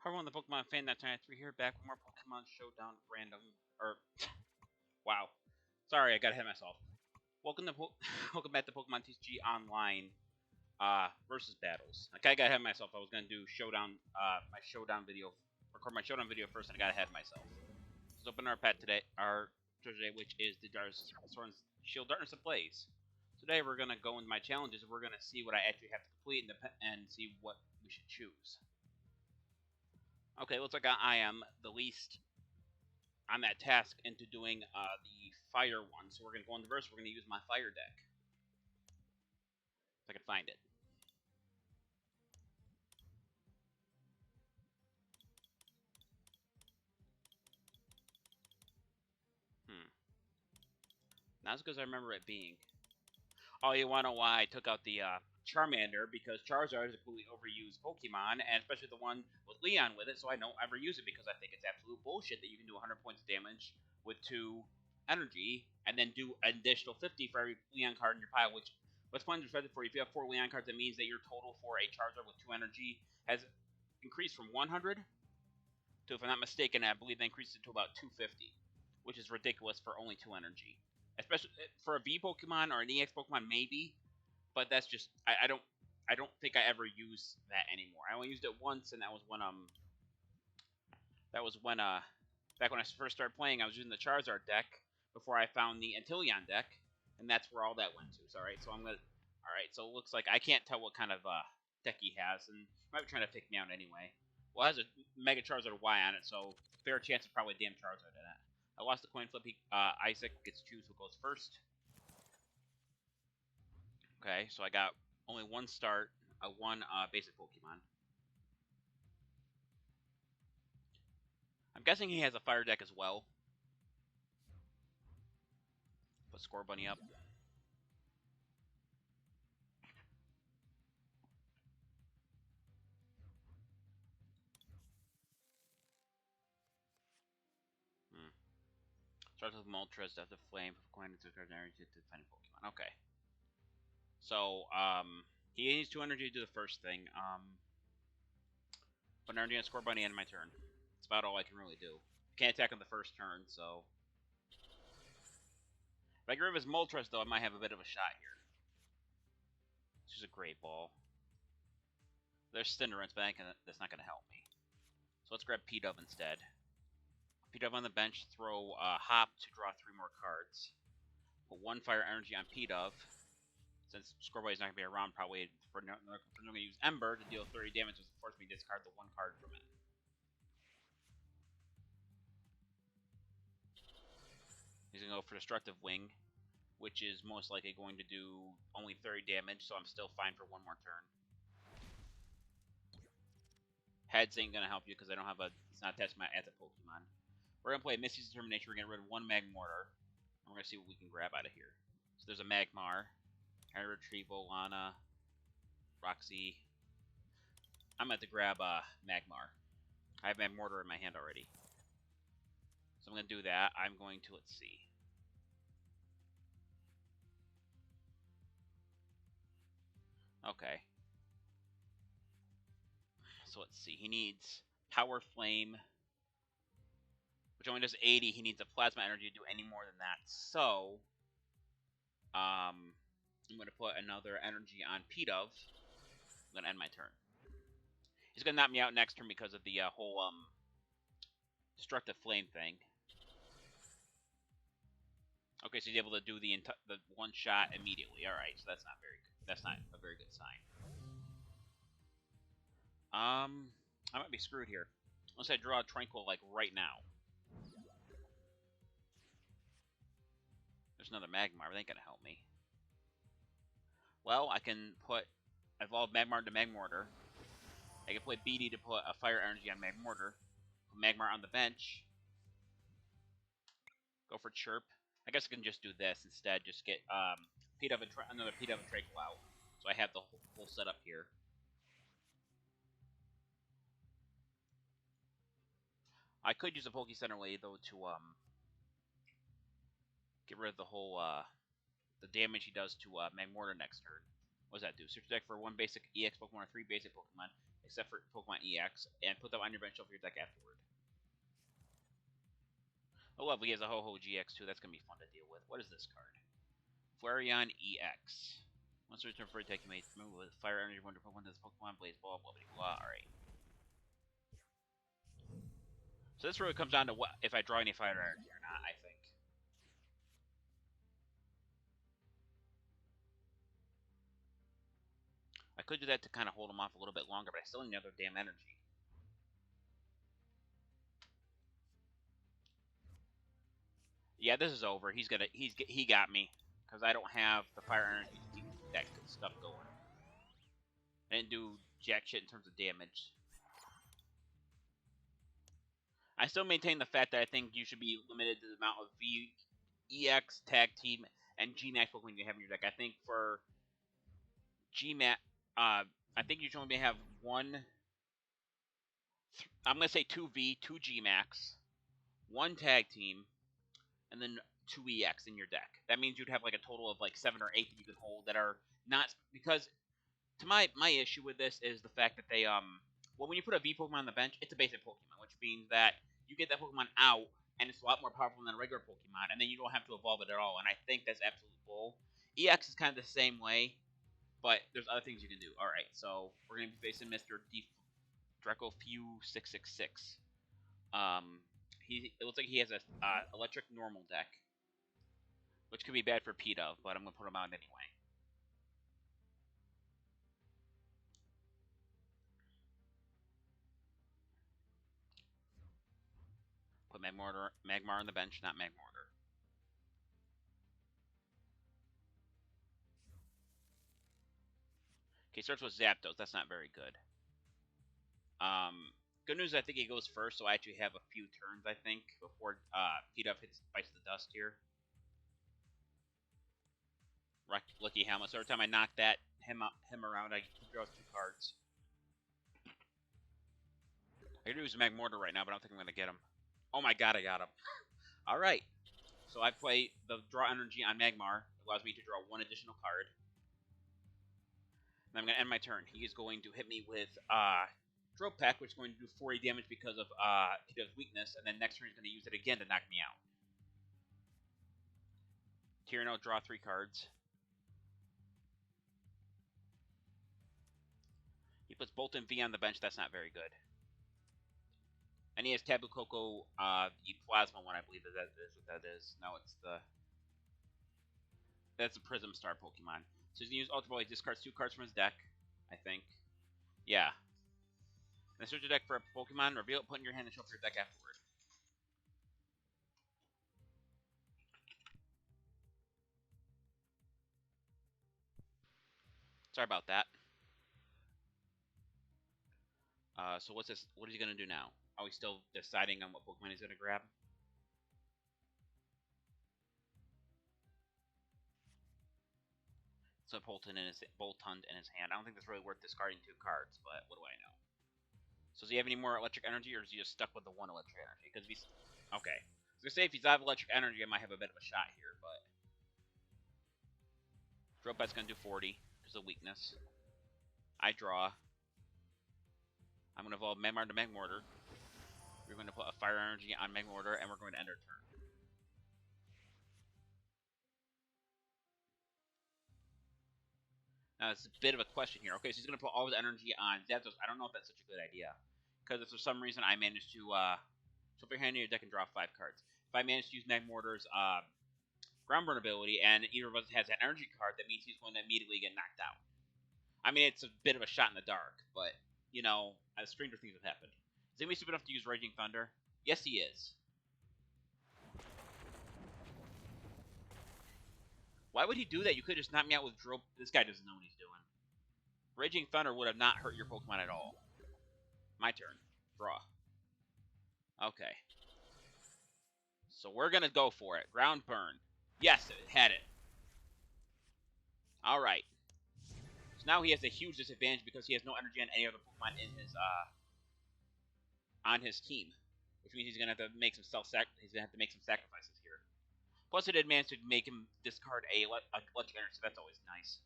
Hi everyone, the Pokemon Fan1993 here, back with more Pokemon Showdown random, wow. Sorry, I got ahead of myself. Welcome back to Pokemon TCG Online Versus Battles. I kinda got ahead of myself. I was gonna do Showdown, my Showdown video, record my Showdown video first, and I got ahead of myself. Let's open our pet today, which is the Sword Shield Darkness Ablaze. Today we're gonna go into my challenges, and we're gonna see what I actually have to complete and see what we should choose. Okay, looks like I am the least on that task into doing the fire one. So we're going to go in the verse. We're going to use my fire deck. If I can find it. Not as good as I remember it being. Oh, you want to know why I took out the Charmander? Because Charizard is a completely overused Pokemon, and especially the one with Leon with it, so I don't ever use it because I think it's absolute bullshit that you can do 100 points of damage with 2 energy, and then do an additional 50 for every Leon card in your pile, which, what's fun perspective for you, if you have 4 Leon cards, that means that your total for a Charizard with 2 energy has increased from 100 to, if I'm not mistaken, I believe they increased it to about 250, which is ridiculous for only 2 energy. Especially for a V Pokemon or an EX Pokemon, maybe, but that's just I don't think I ever use that anymore. I only used it once, and that was when back when I first started playing, I was using the Charizard deck before I found the Antilleon deck, and that's where all that went to. So alright, so it looks like I can't tell what kind of deck he has, and he might be trying to pick me out anyway. Well, it has a Mega Charizard Y on it, so fair chance it's probably a damn Charizard in it. I lost the coin flip. Isaac gets to choose who goes first. Okay, so I got only one start, one basic Pokemon. I'm guessing he has a fire deck as well. Put Score Bunny up. Starts with Moltres, Death of Flame, coin into cardinary to defend Pokemon. Okay. So, he needs 2 energy to do the first thing. Put energy on Score Bunny end of my turn. That's about all I can really do. Can't attack on the first turn, so. If I get rid of his Moltres, though, I might have a bit of a shot here. This is a great ball. There's Cinderace, but that's not going to help me. So let's grab P-Dove instead. P-Dove on the bench, throw Hop to draw 3 more cards. Put 1 Fire Energy on P-Dove. Since Scorbunny is not going to be around, probably for no, I'm going to use Ember to deal 30 damage, which force me to discard the 1 card from it. He's going to go for Destructive Wing, which is most likely going to do only 30 damage, so I'm still fine for 1 more turn. Heads ain't going to help you because I don't have it's not attached to my as a Pokemon. We're going to play Misty's Determination. We're getting rid of 1 Magmortar. And we're going to see what we can grab out of here. So there's a Magmar, Harry Retrieval, Lana, Roxy. I'm going to grab Magmar. I have Magmortar in my hand already. So I'm going to do that. I'm going to, let's see. Okay. So let's see. He needs Power Flame, which only does 80. He needs a Plasma Energy to do any more than that. So, I'm going to put another energy on P-Dove. I'm going to end my turn. He's going to knock me out next turn because of the whole Destructive Flame thing. Okay, so he's able to do the 1 shot immediately. All right, so that's not very good. That's not a very good sign. I might be screwed here. Unless I draw a Tranquil, like, right now. There's another Magmar, but they ain't gonna help me. Well, I can evolve Magmar to Magmortar. I can play BD to put a Fire Energy on Magmortar. Put Magmar on the bench. Go for Chirp. I guess I can just do this instead. Just get another P-Dove and Tranquil out. So I have the whole setup here. I could use a Poke Center Lady, though, to get rid of the whole the damage he does to Magmortar next turn. What does that do? Search deck for 1 basic EX Pokemon or 3 basic Pokemon. except for Pokemon EX, and put them on your bench shelf for your deck afterward. Oh, lovely. He has a Ho-Ho GX too. That's going to be fun to deal with. What is this card? Flareon EX. Once you return for a deck, you may remove with Fire Energy Wonder Pokemon to this Pokemon Blaze Ball, blah, blah, blah. Alright. So this really comes down to what if I draw any Fire Energy or not, I think. I could do that to kind of hold him off a little bit longer, but I still need another damn energy. Yeah, this is over. He got me because I don't have the Fire Energy to keep that stuff going. I didn't do jack shit in terms of damage. I still maintain the fact that I think you should be limited to the amount of EX, Tag Team, and G-Max Pokemon you have in your deck. I think for G-Max, I think you should only have one. I'm gonna say 2V, 2 G-Max, 1 Tag Team, and then 2 EX in your deck. That means you'd have like a total of like 7 or 8 that you could hold that are not, because to my issue with this is the fact that they well, when you put a V Pokemon on the bench, it's a basic Pokemon, which means that you get that Pokemon out and it's a lot more powerful than a regular Pokemon, and then you don't have to evolve it at all. And I think that's absolute bull. EX is kind of the same way, but there's other things you can do. All right, so we're gonna be facing Mr. dracofau666. It looks like he has a electric normal deck, which could be bad for P-Dove, but I'm gonna put him out anyway. Put Magmar on the bench, not Magmortar. Okay, starts with Zapdos. That's not very good. Good news, I think he goes first, so I actually have a few turns, I think, before P-Dove bites the dust here. Lucky Helmet. So every time I knock him around, I draw 2 cards. I could use Magmortar right now, but I don't think I'm going to get him. Oh my god, I got him. Alright. So I play the draw energy on Magmar. It allows me to draw 1 additional card. And I'm going to end my turn. He is going to hit me with Drop Pack, which is going to do 40 damage because of P-Dove's weakness, and then next turn he's going to use it again to knock me out. Tyranno, draw 3 cards. He puts Bolton V on the bench. That's not very good. And he has Tabu Koko, the Plasma one, I believe that is what that is. No, it's the... That's a Prism Star Pokemon. So he's going to use Ultra Ball. He discards 2 cards from his deck, I think. Yeah. Then search your deck for a Pokemon, reveal it, put it in your hand, and shuffle your deck afterward. Sorry about that. So what's this? What is he going to do now? Oh, he's still deciding on what Pokemon he's going to grab? So Boltund in his hand. I don't think that's really worth discarding 2 cards, but what do I know? So does he have any more electric energy, or is he just stuck with the 1 electric energy? Because if he's... Okay. I was going to say, if he's out of electric energy, I might have a bit of a shot here, but... Drop Bat's going to do 40, because of weakness. I draw. I'm going to evolve Magmar to Magmortar. We're going to put a Fire Energy on Magmortar, and we're going to end our turn. Now, it's a bit of a question here. Okay, so he's going to put all his energy on Zapdos. I don't know if that's such a good idea. Because if for some reason I manage to flip your hand in your deck and draw 5 cards. If I manage to use Magmortar's Ground Burn ability, and either of us has an energy card, that means he's going to immediately get knocked out. I mean, it's a bit of a shot in the dark, but, you know, stranger things have happened. Is anybody stupid enough to use Raging Thunder? Yes, he is. Why would he do that? You could just knock me out with Drill. This guy doesn't know what he's doing. Raging Thunder would have not hurt your Pokemon at all. My turn. Draw. Okay. So we're going to go for it. Ground Burn. Yes, it had it. Alright. So now he has a huge disadvantage because he has no energy on any other Pokemon in his, on his team. Which means he's going to have to make some sacrifices here. Plus, it did manage to make him discard a electric energy, so that's always nice.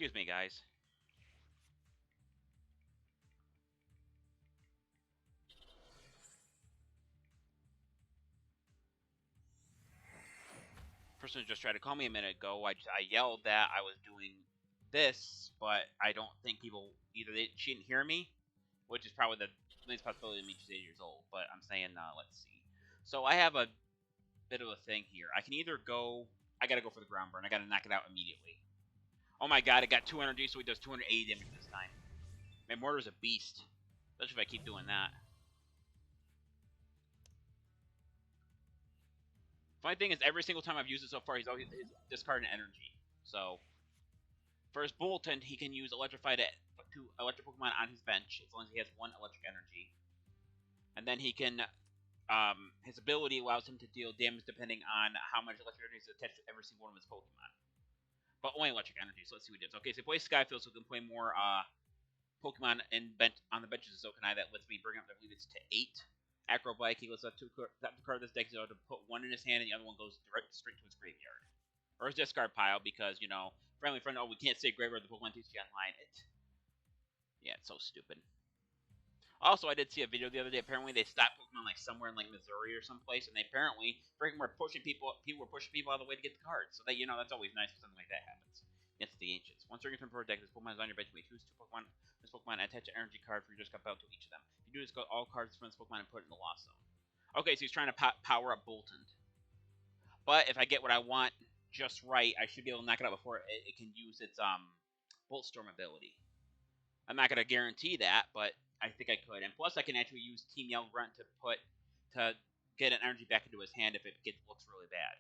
Excuse me, guys. Person just tried to call me a minute ago. I yelled that I was doing this, but I don't think people either she didn't hear me, which is probably the least possibility of me just 8 years old. But I'm saying, let's see. So I have a bit of a thing here. I can either go. I gotta go for the ground burn. I gotta knock it out immediately. Oh my god! It got 2 energy, so he does 280 damage this time. My mortar's a beast, especially if I keep doing that. Funny thing is, every single time I've used it so far, he's discarding energy. So, for his Bolton, he can use Electrify to electric Pokemon on his bench, as long as he has 1 electric energy. And then he can, his ability allows him to deal damage depending on how much electric energy is attached to every single one of his Pokemon. But only electric energy, so let's see what he does. Okay, so he plays Skyfield, so he can play more, Pokemon on the benches of Zokanai. That lets me bring up, I believe it's to 8. Acrobike, he lets up the card of this deck, he's able to put 1 in his hand, and the other one goes straight to his graveyard. Or his discard pile, because, you know, friendly friend, oh, we can't say graveyard, the Pokemon TCG Online. Yeah, it's so stupid. Also, I did see a video the other day. Apparently, they stopped Pokemon like somewhere in like Missouri or someplace, and they apparently freaking were pushing people. People were pushing people out of the way to get the cards. So that, you know, that's always nice when something like that happens. It's the ancients. Once you're from pro deck, this Pokemon is on your bench. You may choose 2 Pokemon. This Pokemon attach an energy card for your discard pile to each of them. If you do this, go all cards from this Pokemon and put it in the lost zone. Okay, so he's trying to power up Bolton. But if I get what I want just right, I should be able to knock it out before it can use its Bolt Storm ability. I'm not going to guarantee that, but I think I could. And plus, I can actually use Team Yell Grunt to get an energy back into his hand if it looks really bad.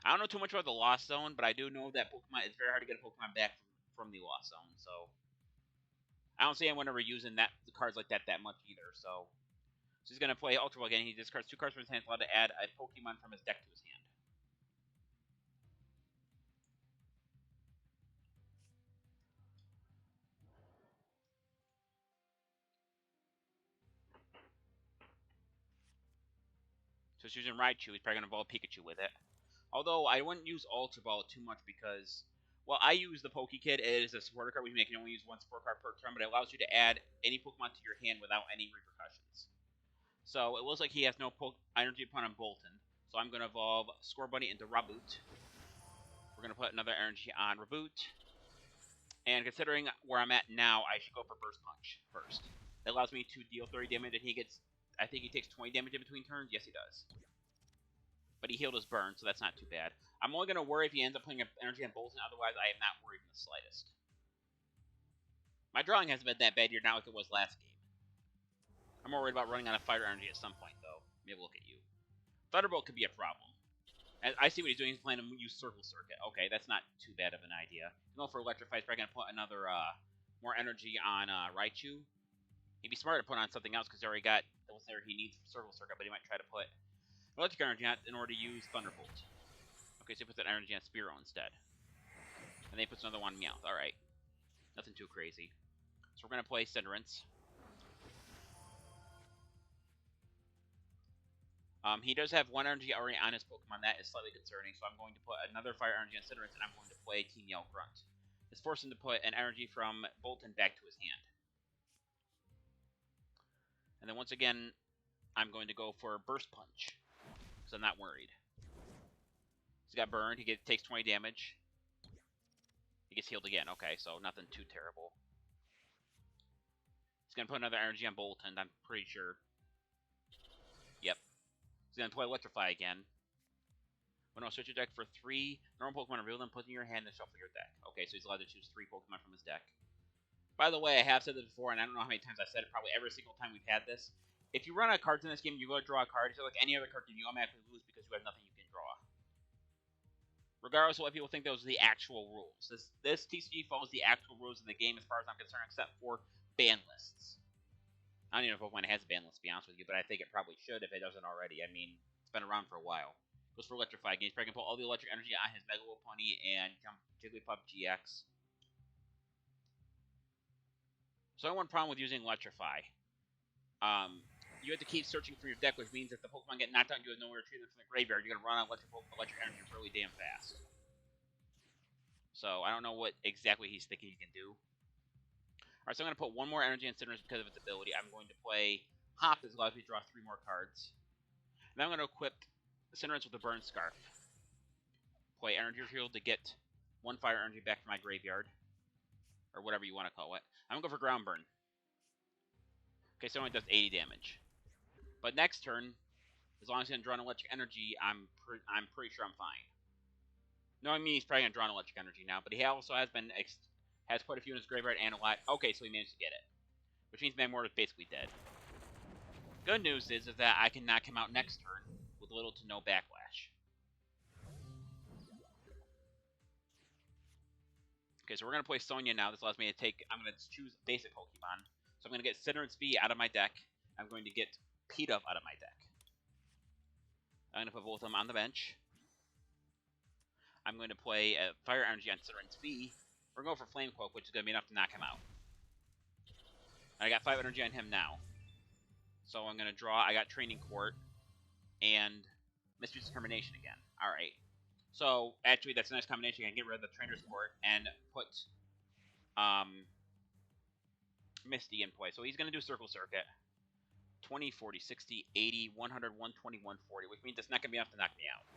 I don't know too much about the Lost Zone, but I do know that Pokemon, it's very hard to get a Pokemon back from the Lost Zone. So I don't see anyone ever using the cards like that much either. So he's going to play Ultra Ball again. He discards 2 cards from his hand, allowed to add a Pokemon from his deck to his hand. So he's using Raichu. He's probably going to evolve Pikachu with it. Although I wouldn't use Ultra Ball too much because, well, I use the Pokekid. It is a supporter card, which means you can only use 1 support card per turn, but it allows you to add any Pokemon to your hand without any repercussions. So it looks like he has no energy upon Bolton. So I'm going to evolve Scorbunny into Raboot. We're going to put another energy on Raboot. And considering where I'm at now, I should go for Burst Punch first. That allows me to deal 30 damage, and he gets, I think he takes 20 damage in between turns. Yes, he does. But he healed his burn, so that's not too bad. I'm only going to worry if he ends up putting energy on Bolton, otherwise I am not worried in the slightest. My drawing hasn't been that bad here, not like it was last game. I'm more worried about running out of fire energy at some point, though. Maybe look at you. Thunderbolt could be a problem. I see what he's doing. He's planning to use Circle Circuit. Okay, that's not too bad of an idea. You know, for Electrify, he's probably going to put another, more energy on Raichu. He'd be smart to put on something else, because he already got what's there he needs for Circle Circuit, but he might try to put electric energy on in order to use Thunderbolt. Okay, so he puts that energy on Spearow instead. And then he puts another one on Meowth. Alright. Nothing too crazy. So we're going to play Cinderace. He does have 1 energy already on his Pokemon. That is slightly concerning, so I'm going to put another fire energy on Cinderace, and I'm going to play Team Yell Grunt. This forces him to put an energy from Bolton back to his hand. And then once again, I'm going to go for Burst Punch, because I'm not worried. He's got burned. He takes 20 damage. He gets healed again. Okay, so nothing too terrible. He's going to put another energy on Bolton, I'm pretty sure. Yep. He's going to play Electrify again. When I'll switch your deck for 3 normal Pokemon, reveal them, put in your hand, and shuffle your deck. Okay, so he's allowed to choose 3 Pokemon from his deck. By the way, I have said this before, and I don't know how many times I've said it, probably every single time we've had this. If you run out of cards in this game, you go to draw a card, it's like any other card game, you automatically lose because you have nothing you can draw. Regardless of what people think those are the actual rules. This TCG follows the actual rules of the game as far as I'm concerned, except for ban lists. I don't even know if Pokemon has a ban list, to be honest with you, but I think it probably should if it doesn't already. I mean, it's been around for a while. Goes for Electrify. He's probably going to put all the electric energy on his Mega Lopunny and Jigglypuff GX. So I have one problem with using Electrify. you have to keep searching for your deck, which means if the Pokemon get knocked out and you have nowhere to retrieve them from the graveyard, you're gonna run out of electric energy really damn fast. So I don't know what exactly he's thinking he can do. Alright, so I'm gonna put one more energy on Citrus because of its ability. I'm going to play Hop, this allows me to draw 3 more cards. And then I'm gonna equip Citrus with the Burn Scarf. Play Energy Field to get 1 fire energy back from my graveyard. Or whatever you want to call it. I'm gonna go for Ground Burn. Okay, so it only does 80 damage. But next turn, as long as he doesn't draw an electric energy, I'm pretty sure I'm fine. No, I mean he's probably gonna draw an electric energy now, but he also has quite a few in his graveyard and a lot. Okay, so he managed to get it, which means Magmortar is basically dead. Good news is that I can knock him out next turn with little to no backlash. Okay, so we're gonna play Sonya now. This allows me to take. I'm gonna choose basic Pokemon. So I'm gonna get Cinderace V out of my deck. I'm going to get Pidove out of my deck. I'm gonna put both of them on the bench. I'm going to play Fire Energy on Cinderace V. We're going for Flame Cloak, which is gonna be enough to knock him out. I got 5 energy on him now. So I'm gonna draw. I got Training Court and Mystery's Determination again. Alright. So, actually, that's a nice combination. I can get rid of the Trainer's Court and put Misty in play. So he's going to do Circle Circuit. 20, 40, 60, 80, 100, 120, 140, which means it's not going to be enough to knock me out.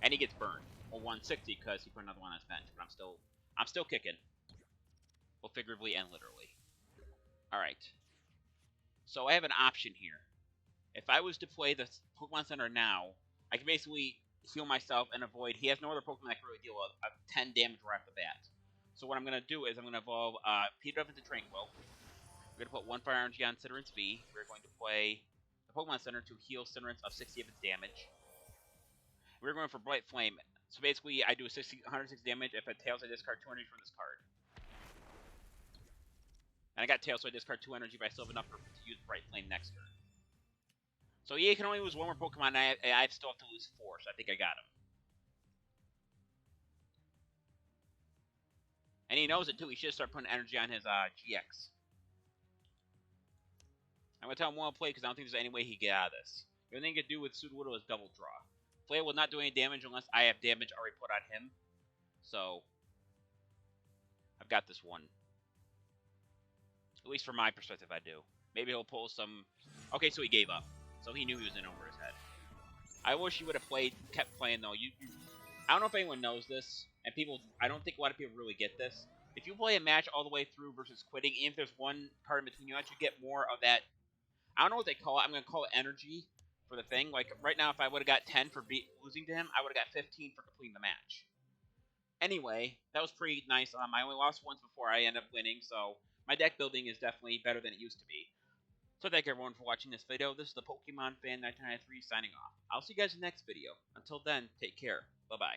And he gets burned. Well, 160 because he put another one on his bench. But I'm still kicking. Both figuratively and literally. Alright. So I have an option here. If I was to play the Pokemon Center now, I can basically heal myself and avoid. He has no other Pokemon that can really deal with 10 damage right off the bat. So what I'm going to do is I'm going to evolve Pidove into Tranquil. We're going to put 1 Fire Energy on Cinderace V. We're going to play the Pokemon Center to heal Cinderace of 60 of its damage. We're going for Bright Flame. So basically, I do 160 damage. If it tails, I discard 2 energy from this card. And I got Tails, so I discard 2 energy, but I still have enough to use Bright Flame next turn. So EA can only lose 1 more Pokemon, and I still have to lose 4, so I think I got him. And he knows it too. He should start putting energy on his GX. I'm going to tell him one play because I don't think there's any way he can get out of this. The only thing he can do with Sudowoodo is double draw. Flare will not do any damage unless I have damage already put on him. So, I've got this one. At least from my perspective, I do. Maybe he'll pull some... Okay, so he gave up. So he knew he was in over his head. I wish he would have kept playing though. I don't know if anyone knows this, and I don't think a lot of people really get this. If you play a match all the way through versus quitting, even if there's one card in between, you actually get more of that. I don't know what they call it. I'm going to call it energy for the thing. Like right now, if I would have got 10 for losing to him, I would have got 15 for completing the match. Anyway, that was pretty nice. I only lost once before I ended up winning, so my deck building is definitely better than it used to be. So thank you everyone for watching this video. This is the Pokemon Fan1993 signing off. I'll see you guys in the next video. Until then, take care. Bye-bye.